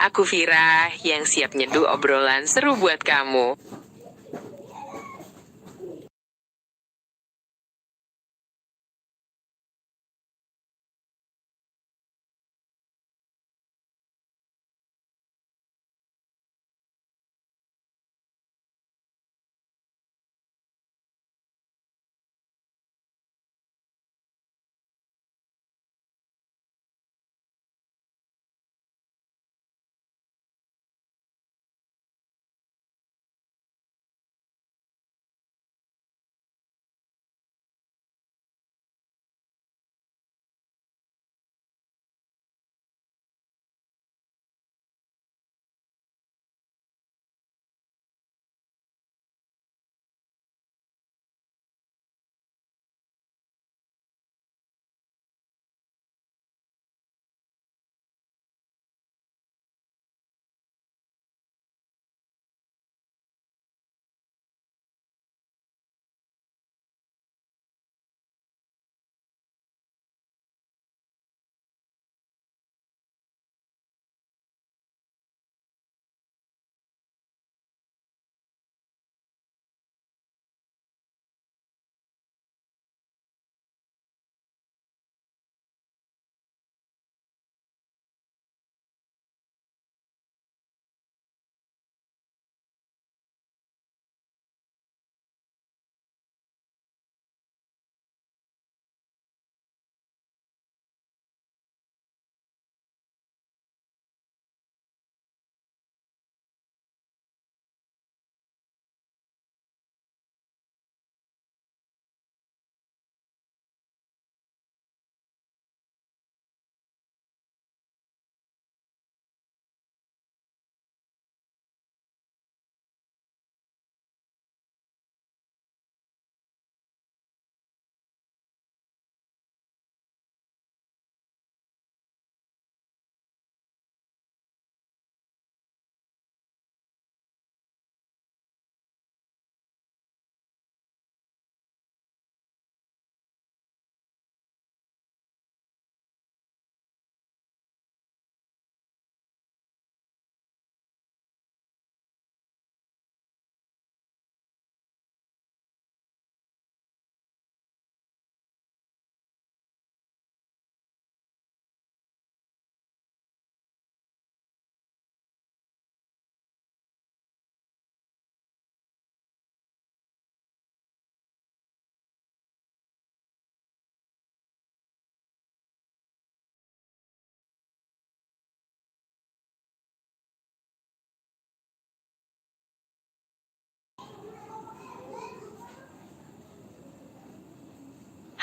Aku Fira yang siap nyeduh obrolan seru buat kamu.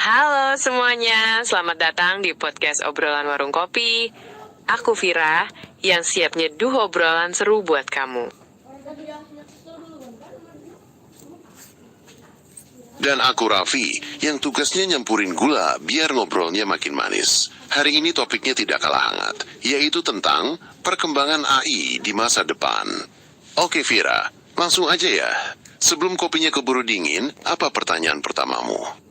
Halo semuanya, selamat datang di podcast obrolan warung kopi. Aku Fira yang siap nyeduh obrolan seru buat kamu. Dan aku Rafi, yang tugasnya nyampurin gula biar ngobrolnya makin manis. Hari ini topiknya tidak kalah hangat, yaitu tentang perkembangan AI di masa depan. Oke Fira, langsung aja ya. Sebelum kopinya keburu dingin, apa pertanyaan pertamamu?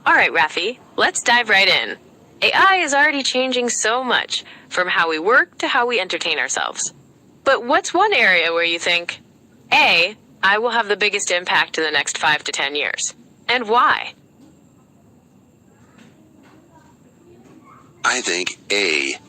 Alright Rafi, let's dive right in. AI is already changing so much, from how we work to how we entertain ourselves. But what's one area where you think, A, I will have the biggest impact in the next 5 to 10 years? And why? I think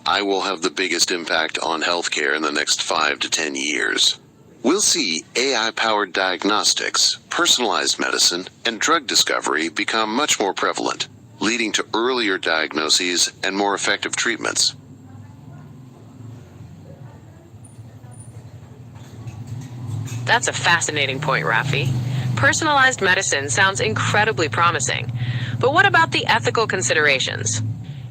I will have the biggest impact on healthcare in the next 5 to 10 years. We'll see AI-powered diagnostics, personalized medicine, and drug discovery become much more prevalent, leading to earlier diagnoses and more effective treatments. That's a fascinating point, Rafi. Personalized medicine sounds incredibly promising. But what about the ethical considerations?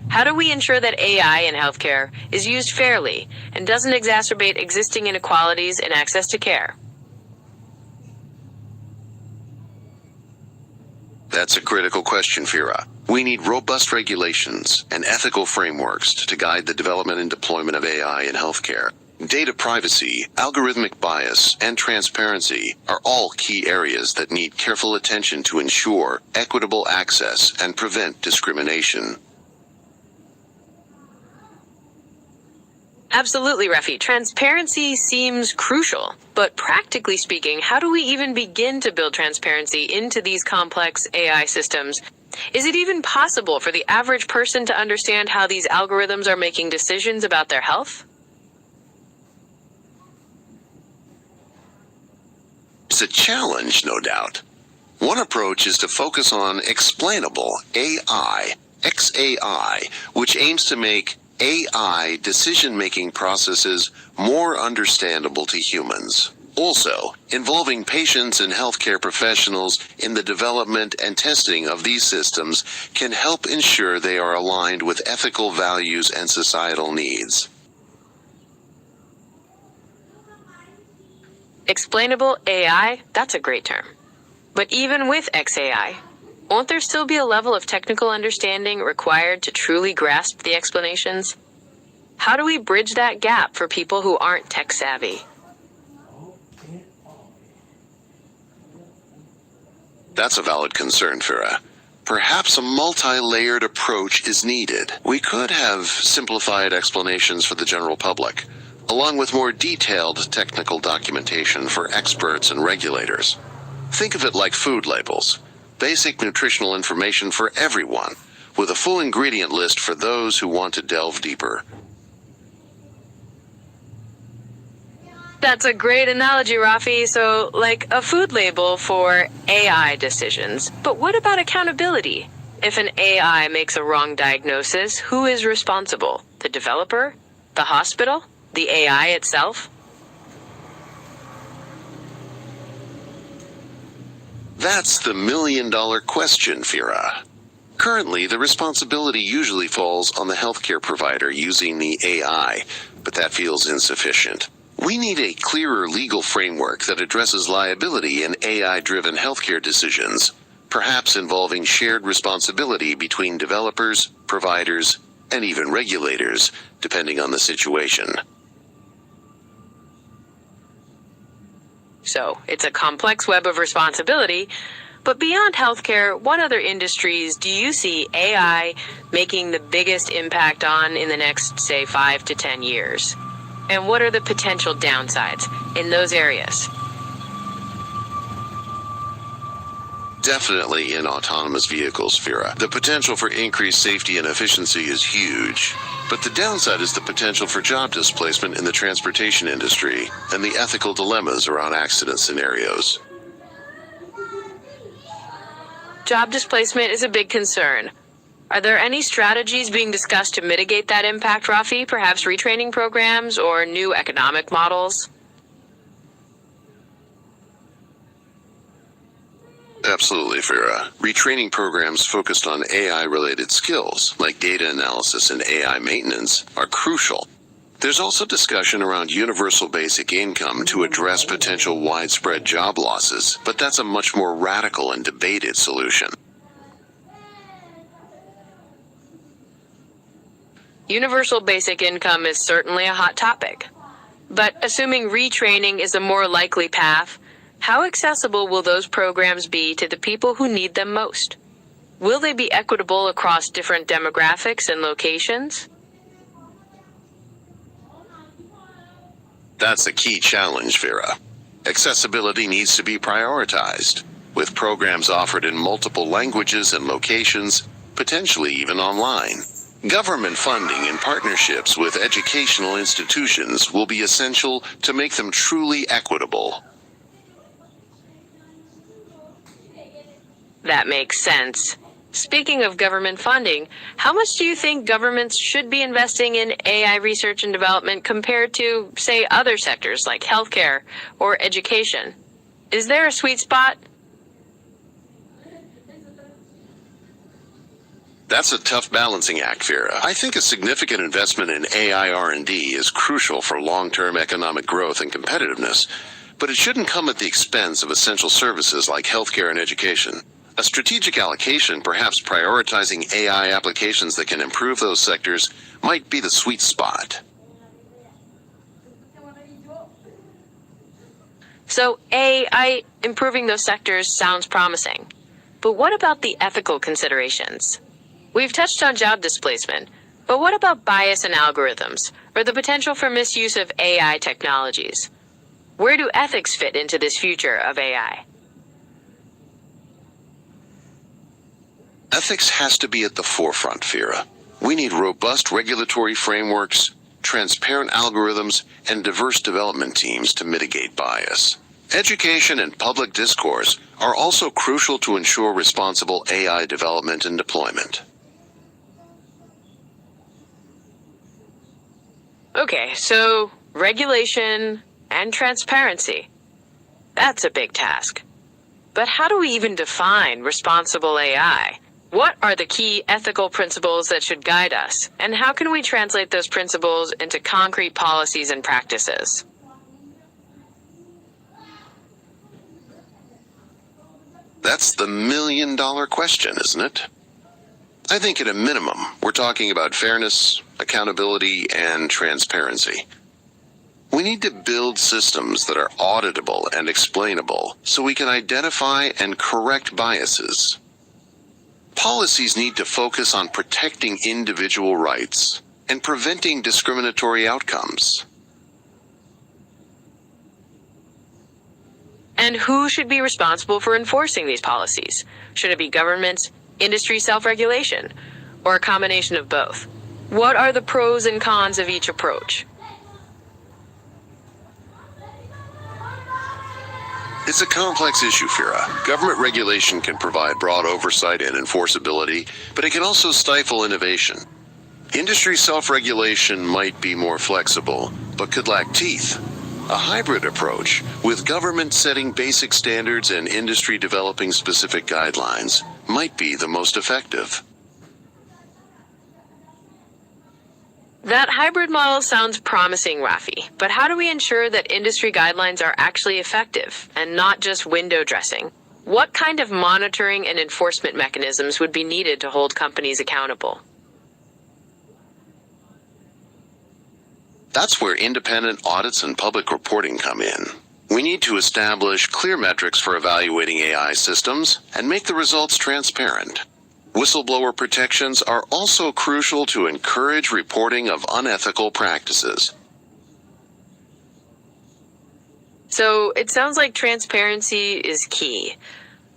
How do we ensure that AI in healthcare is used fairly and doesn't exacerbate existing inequalities in access to care? That's a critical question, Fira. We need robust regulations and ethical frameworks to guide the development and deployment of AI in healthcare. Data privacy, algorithmic bias, and transparency are all key areas that need careful attention to ensure equitable access and prevent discrimination. Absolutely, Rafi. Transparency seems crucial. But practically speaking, how do we even begin to build transparency into these complex AI systems? Is it even possible for the average person to understand how these algorithms are making decisions about their health? It's a challenge, no doubt. One approach is to focus on explainable AI, XAI, which aims to make AI decision-making processes more understandable to humans. Also, involving patients and healthcare professionals in the development and testing of these systems can help ensure they are aligned with ethical values and societal needs. Explainable AI, that's a great term. But even with XAI, won't there still be a level of technical understanding required to truly grasp the explanations? How do we bridge that gap for people who aren't tech savvy? That's a valid concern, Fira. Perhaps a multi-layered approach is needed. We could have simplified explanations for the general public, along with more detailed technical documentation for experts and regulators. Think of it like food labels. Basic nutritional information for everyone, with a full ingredient list for those who want to delve deeper. That's a great analogy, Rafi. So, like a food label for AI decisions. But what about accountability? If an AI makes a wrong diagnosis, who is responsible? The developer? The hospital? The AI itself? That's the million-dollar question, Fira. Currently, the responsibility usually falls on the healthcare provider using the AI, but that feels insufficient. We need a clearer legal framework that addresses liability in AI-driven healthcare decisions, perhaps involving shared responsibility between developers, providers, and even regulators, depending on the situation. So, it's a complex web of responsibility. But beyond healthcare, what other industries do you see AI making the biggest impact on in the next, say, 5 to 10 years? And what are the potential downsides in those areas? Definitely in autonomous vehicles, Fira. The potential for increased safety and efficiency is huge. But the downside is the potential for job displacement in the transportation industry and the ethical dilemmas around accident scenarios. Job displacement is a big concern. Are there any strategies being discussed to mitigate that impact, Rafi? Perhaps retraining programs or new economic models? Absolutely, Fira. Retraining programs focused on AI-related skills, like data analysis and AI maintenance, are crucial. There's also discussion around universal basic income to address potential widespread job losses, but that's a much more radical and debated solution. Universal basic income is certainly a hot topic. But assuming retraining is a more likely path, how accessible will those programs be to the people who need them most? Will they be equitable across different demographics and locations? That's a key challenge, Fira. Accessibility needs to be prioritized, with programs offered in multiple languages and locations, potentially even online. Government funding and partnerships with educational institutions will be essential to make them truly equitable. That makes sense. Speaking of government funding, how much do you think governments should be investing in AI research and development compared to, say, other sectors like healthcare or education? Is there a sweet spot? That's a tough balancing act, Fira. I think a significant investment in AI R&D is crucial for long-term economic growth and competitiveness, but it shouldn't come at the expense of essential services like healthcare and education. A strategic allocation, perhaps prioritizing AI applications that can improve those sectors, might be the sweet spot. So AI improving those sectors sounds promising. But what about the ethical considerations? We've touched on job displacement, But what about bias in algorithms, or the potential for misuse of AI technologies? Where do ethics fit into this future of AI? Ethics has to be at the forefront, Fira. We need robust regulatory frameworks, transparent algorithms, and diverse development teams to mitigate bias. Education and public discourse are also crucial to ensure responsible AI development and deployment. Okay, so regulation and transparency. That's a big task. But how do we even define responsible AI? What are the key ethical principles that should guide us? And how can we translate those principles into concrete policies and practices? That's the million-dollar question, isn't it? I think at a minimum, we're talking about fairness, accountability, and transparency. We need to build systems that are auditable and explainable so we can identify and correct biases. Policies need to focus on protecting individual rights and preventing discriminatory outcomes. And who should be responsible for enforcing these policies? Should it be governments, industry self-regulation, or a combination of both? What are the pros and cons of each approach? It's a complex issue, Fira. Government regulation can provide broad oversight and enforceability, but it can also stifle innovation. Industry self-regulation might be more flexible, but could lack teeth. A hybrid approach, with government setting basic standards and industry developing specific guidelines, might be the most effective. That hybrid model sounds promising, Rafi, but how do we ensure that industry guidelines are actually effective and not just window dressing? What kind of monitoring and enforcement mechanisms would be needed to hold companies accountable? That's where independent audits and public reporting come in. We need to establish clear metrics for evaluating AI systems and make the results transparent. Whistleblower protections are also crucial to encourage reporting of unethical practices. So it sounds like transparency is key.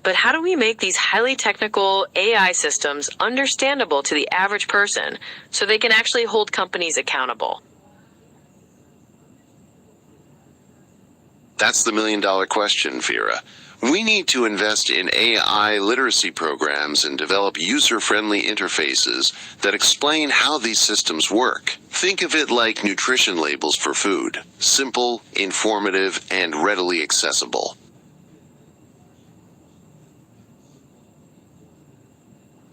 But how do we make these highly technical AI systems understandable to the average person so they can actually hold companies accountable? That's the million-dollar question, Fira. We need to invest in AI literacy programs and develop user-friendly interfaces that explain how these systems work. Think of it like nutrition labels for food: simple, informative, and readily accessible.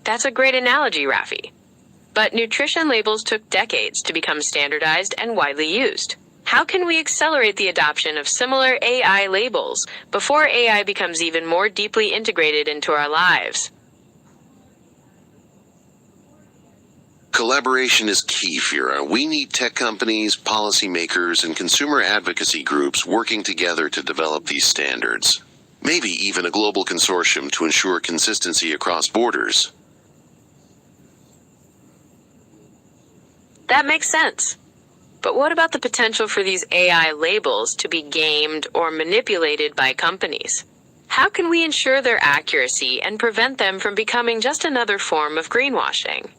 That's a great analogy, Rafi. But nutrition labels took decades to become standardized and widely used. How can we accelerate the adoption of similar AI labels before AI becomes even more deeply integrated into our lives? Collaboration is key, Fira. We need tech companies, policymakers, and consumer advocacy groups working together to develop these standards. Maybe even a global consortium to ensure consistency across borders. That makes sense. But what about the potential for these AI labels to be gamed or manipulated by companies? How can we ensure their accuracy and prevent them from becoming just another form of greenwashing?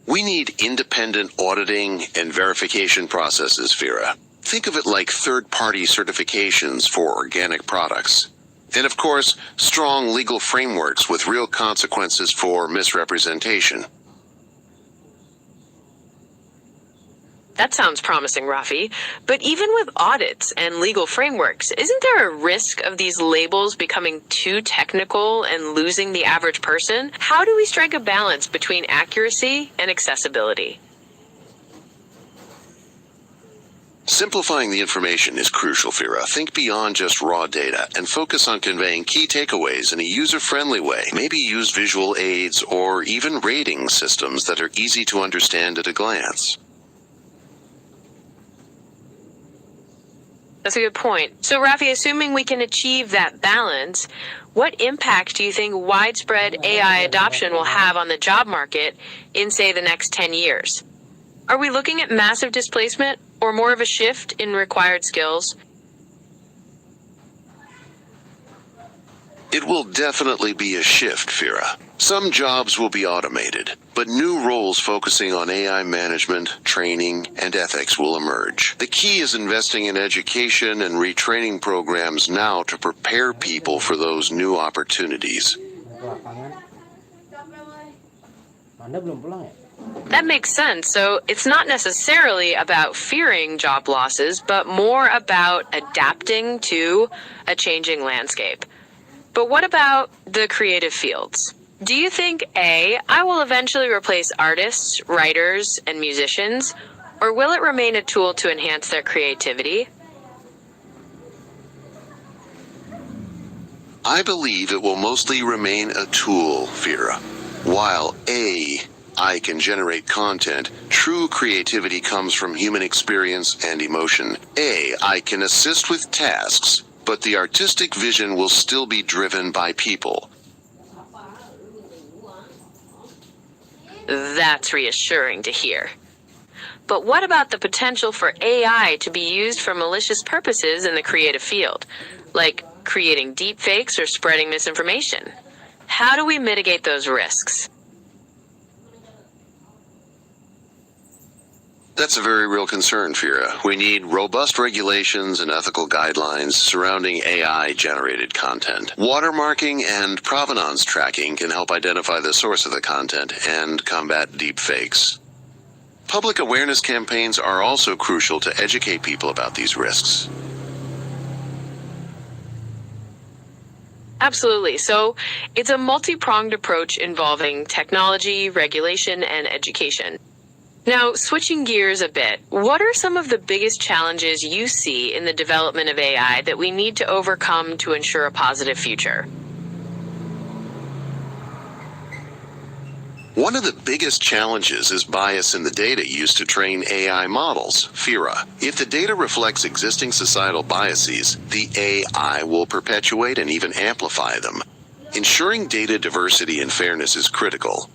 We need independent auditing and verification processes, Fira. Think of it like third-party certifications for organic products. And of course, strong legal frameworks with real consequences for misrepresentation. That sounds promising, Rafi. But even with audits and legal frameworks, isn't there a risk of these labels becoming too technical and losing the average person? How do we strike a balance between accuracy and accessibility? Simplifying the information is crucial, Fira. Think beyond just raw data and focus on conveying key takeaways in a user-friendly way. Maybe use visual aids or even rating systems that are easy to understand at a glance. That's a good point. So, Rafi, assuming we can achieve that balance, What impact do you think widespread AI adoption will have on the job market in, say, the next 10 years? Are we looking at massive displacement or more of a shift in required skills? It will definitely be a shift, Fira. Some jobs will be automated, but new roles focusing on AI management, training, and ethics will emerge. The key is investing in education and retraining programs now to prepare people for those new opportunities. That makes sense. So it's not necessarily about fearing job losses, but more about adapting to a changing landscape. But what about the creative fields? Do you think AI will eventually replace artists, writers, and musicians, or will it remain a tool to enhance their creativity? I believe it will mostly remain a tool, Fira. While AI can generate content, true creativity comes from human experience and emotion. AI can assist with tasks, but the artistic vision will still be driven by people. That's reassuring to hear. But what about the potential for AI to be used for malicious purposes in the creative field, like creating deepfakes or spreading misinformation? How do we mitigate those risks? That's a very real concern, Fira. We need robust regulations and ethical guidelines surrounding AI-generated content. Watermarking and provenance tracking can help identify the source of the content and combat deepfakes. Public awareness campaigns are also crucial to educate people about these risks. Absolutely. So it's a multi-pronged approach involving technology, regulation, and education. Now, switching gears a bit, what are some of the biggest challenges you see in the development of AI that we need to overcome to ensure a positive future? One of the biggest challenges is bias in the data used to train AI models, Fira. If the data reflects existing societal biases, the AI will perpetuate and even amplify them. Ensuring data diversity and fairness is critical.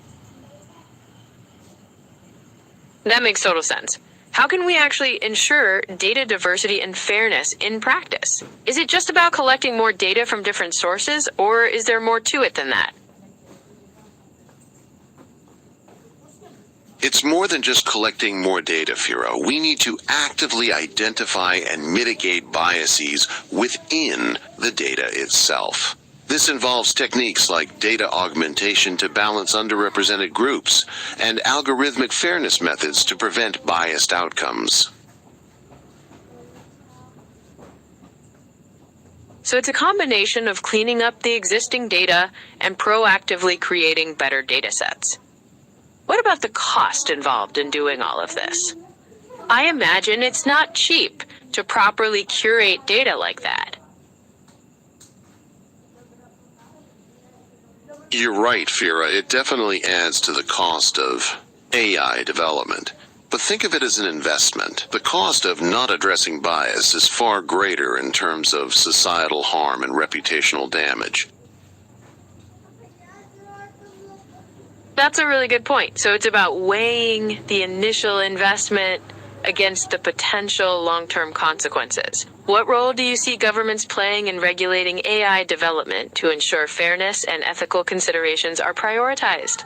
That makes total sense. How can we actually ensure data diversity and fairness in practice? Is it just about collecting more data from different sources, or is there more to it than that? It's more than just collecting more data, Fira. We need to actively identify and mitigate biases within the data itself. This involves techniques like data augmentation to balance underrepresented groups and algorithmic fairness methods to prevent biased outcomes. So it's a combination of cleaning up the existing data and proactively creating better data sets. What about the cost involved in doing all of this? I imagine it's not cheap to properly curate data like that. You're right, Fira. It definitely adds to the cost of AI development. But think of it as an investment. The cost of not addressing bias is far greater in terms of societal harm and reputational damage. That's a really good point. So it's about weighing the initial investment against the potential long-term consequences. What role do you see governments playing in regulating AI development to ensure fairness and ethical considerations are prioritized?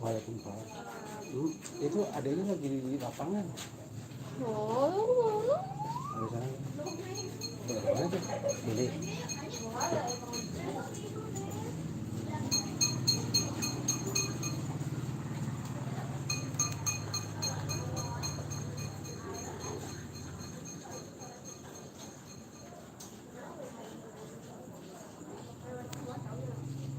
Waalaikumsalam. Itu adanya lagi di lapangan. Ada sana. Boleh tuh. Jadi